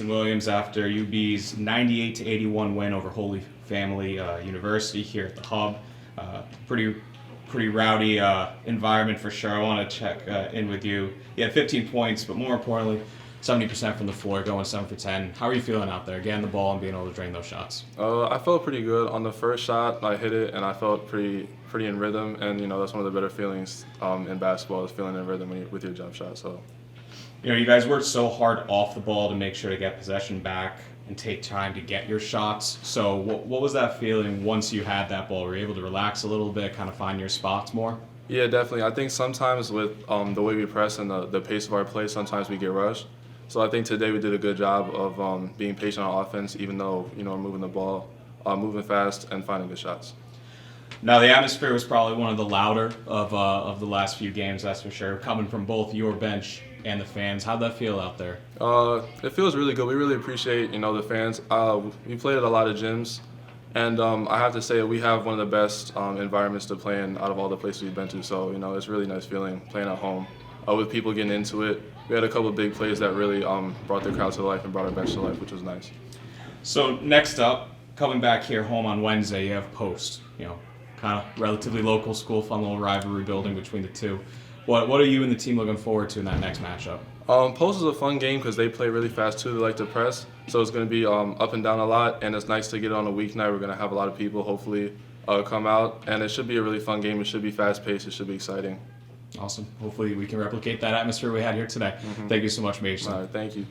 Mason Williams after UB's 98-81 win over Holy Family University here at the Hub. Pretty rowdy environment for sure. I want to check in with you. You had 15 points, but more importantly, 70% from the floor, going 7 for 10. How are you feeling out there, getting the ball and being able to drain those shots? I felt pretty good. On the first shot, I hit it, and I felt pretty in rhythm. And, that's one of the better feelings in basketball is feeling in rhythm with your jump shot. So, you guys worked so hard off the ball to make sure to get possession back and take time to get your shots. So what was that feeling once you had that ball? Were you able to relax a little bit, kind of find your spots more? Yeah, definitely. I think sometimes with the way we press and the pace of our play, sometimes we get rushed. So I think today we did a good job of being patient on offense, even though, we're moving the ball, moving fast, and finding good shots. Now, the atmosphere was probably one of the louder of the last few games, that's for sure, coming from both your bench and the fans. How'd that feel out there? It feels really good. We really appreciate, the fans. We played at a lot of gyms, and I have to say we have one of the best environments to play in out of all the places we've been to. So, it's a really nice feeling playing at home with people getting into it. We had a couple of big plays that really brought the crowd to life and brought our bench to life, which was nice. So next up, coming back here home on Wednesday, you have Post. Kind of relatively local school, fun little rivalry building between the two. What are you and the team looking forward to in that next matchup? Post is a fun game because they play really fast too. They like to press, so it's going to be up and down a lot, and it's nice to get it on a weeknight. We're going to have a lot of people hopefully come out, and it should be a really fun game. It should be fast-paced. It should be exciting. Awesome. Hopefully we can replicate that atmosphere we had here today. Mm-hmm. Thank you so much, Mason. All right, thank you.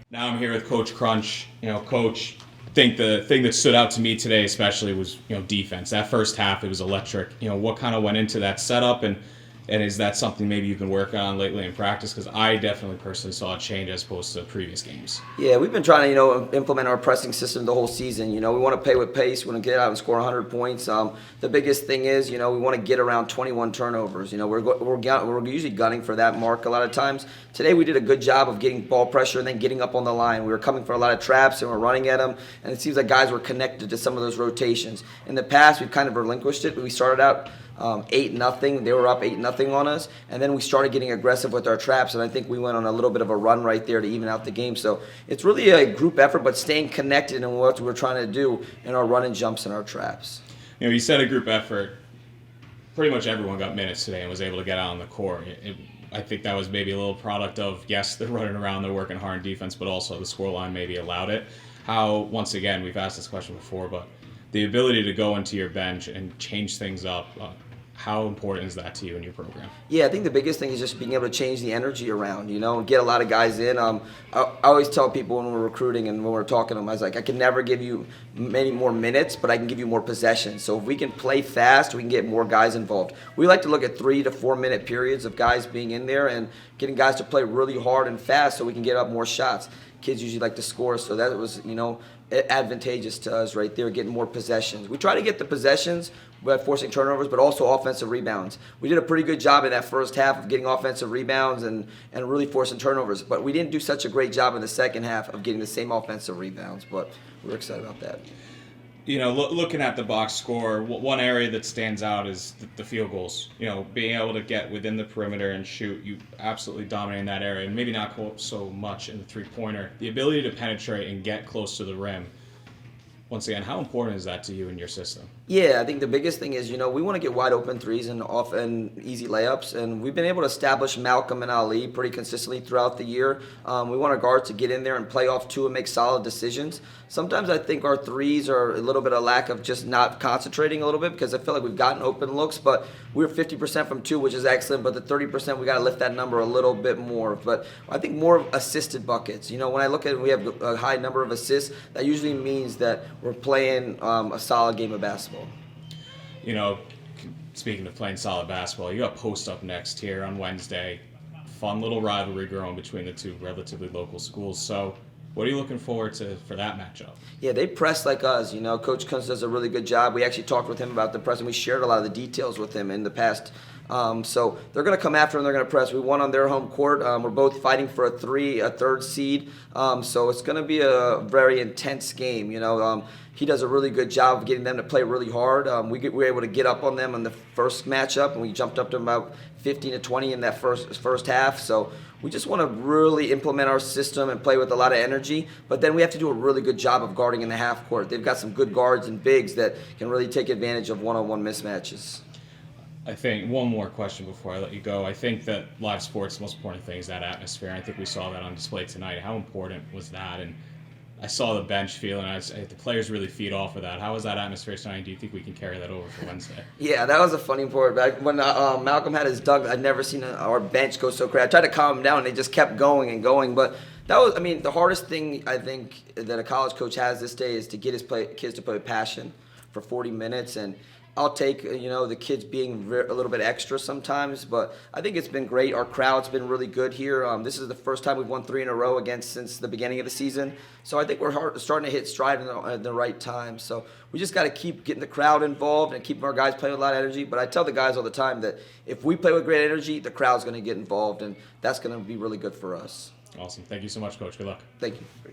Now I'm here with Coach Krunch. Coach, I think the thing that stood out to me today especially was, defense. That first half, it was electric. What kind of went into that setup, and is that something maybe you've been working on lately in practice? Because I definitely personally saw a change as opposed to previous games. Yeah, we've been trying to, implement our pressing system the whole season. We want to play with pace. We want to get out and score 100 points. The biggest thing is, we want to get around 21 turnovers. We're usually gunning for that mark a lot of times. Today we did a good job of getting ball pressure and then getting up on the line. We were coming for a lot of traps and we're running at them, and it seems like guys were connected to some of those rotations. In the past, we've kind of relinquished it, but we started out 8-0. They were up 8-0 on us, and then we started getting aggressive with our traps, and I think we went on a little bit of a run right there to even out the game. So it's really a group effort, but staying connected in what we're trying to do in our run and jumps and our traps. You said a group effort. Pretty much everyone got minutes today and was able to get out on the court. I think that was maybe a little product of, yes, they're running around, they're working hard in defense, but also the scoreline maybe allowed it. How, once again, we've asked this question before, but the ability to go into your bench and change things up, how important is that to you in your program? Yeah, I think the biggest thing is just being able to change the energy around, and get a lot of guys in. I always tell people when we're recruiting and when we're talking to them, I was like, I can never give you many more minutes, but I can give you more possessions. So if we can play fast, we can get more guys involved. We like to look at 3 to 4 minute periods of guys being in there and getting guys to play really hard and fast so we can get up more shots. Kids usually like to score, so that was, advantageous to us right there, getting more possessions. We try to get the possessions by forcing turnovers, but also offensive rebounds. We did a pretty good job in that first half of getting offensive rebounds and really forcing turnovers, but we didn't do such a great job in the second half of getting the same offensive rebounds, but we're excited about that. Looking at the box score, one area that stands out is the field goals. Being able to get within the perimeter and shoot, you absolutely dominate in that area, and maybe not so much in the three-pointer. The ability to penetrate and get close to the rim. Once again, how important is that to you in your system? Yeah, I think the biggest thing is, we want to get wide open threes and easy layups, and we've been able to establish Malcolm and Ali pretty consistently throughout the year. We want our guards to get in there and play off two and make solid decisions. Sometimes I think our threes are a little bit of lack of just not concentrating a little bit, because I feel like we've gotten open looks, but we're 50% from two, which is excellent, but the 30%, we got to lift that number a little bit more. But I think more assisted buckets. When I look at it, we have a high number of assists, that usually means that we're playing a solid game of basketball. Speaking of playing solid basketball, you got Post up next here on Wednesday. Fun little rivalry growing between the two relatively local schools. So what are you looking forward to for that matchup? Yeah, they press like us. Coach Krunch does a really good job. We actually talked with him about the press, and we shared a lot of the details with him in the past. So they're going to come after them. They're going to press. We won on their home court. We're both fighting for a third seed. So it's going to be a very intense game. he does a really good job of getting them to play really hard. We were able to get up on them in the first matchup, and we jumped up to about 15 to 20 in that first half. So we just want to really implement our system and play with a lot of energy. But then we have to do a really good job of guarding in the half court. They've got some good guards and bigs that can really take advantage of one-on-one mismatches. I think one more question before I let you go. I think that live sports, the most important thing is that atmosphere. I think we saw that on display tonight. How important was that? And I saw the bench feeling. The players really feed off of that. How was that atmosphere tonight? Do you think we can carry that over for Wednesday? Yeah, that was a funny part. When Malcolm had his dunk, I'd never seen our bench go so crazy. I tried to calm them down, and they just kept going and going. But that was, the hardest thing I think that a college coach has this day is to get his kids to play with passion for 40 minutes. And I'll take, the kids being a little bit extra sometimes, but I think it's been great. Our crowd's been really good here. This is the first time we've won 3 in a row since the beginning of the season. So I think we're starting to hit stride at the right time. So we just got to keep getting the crowd involved and keeping our guys playing with a lot of energy. But I tell the guys all the time that if we play with great energy, the crowd's going to get involved, and that's going to be really good for us. Awesome. Thank you so much, Coach. Good luck. Thank you.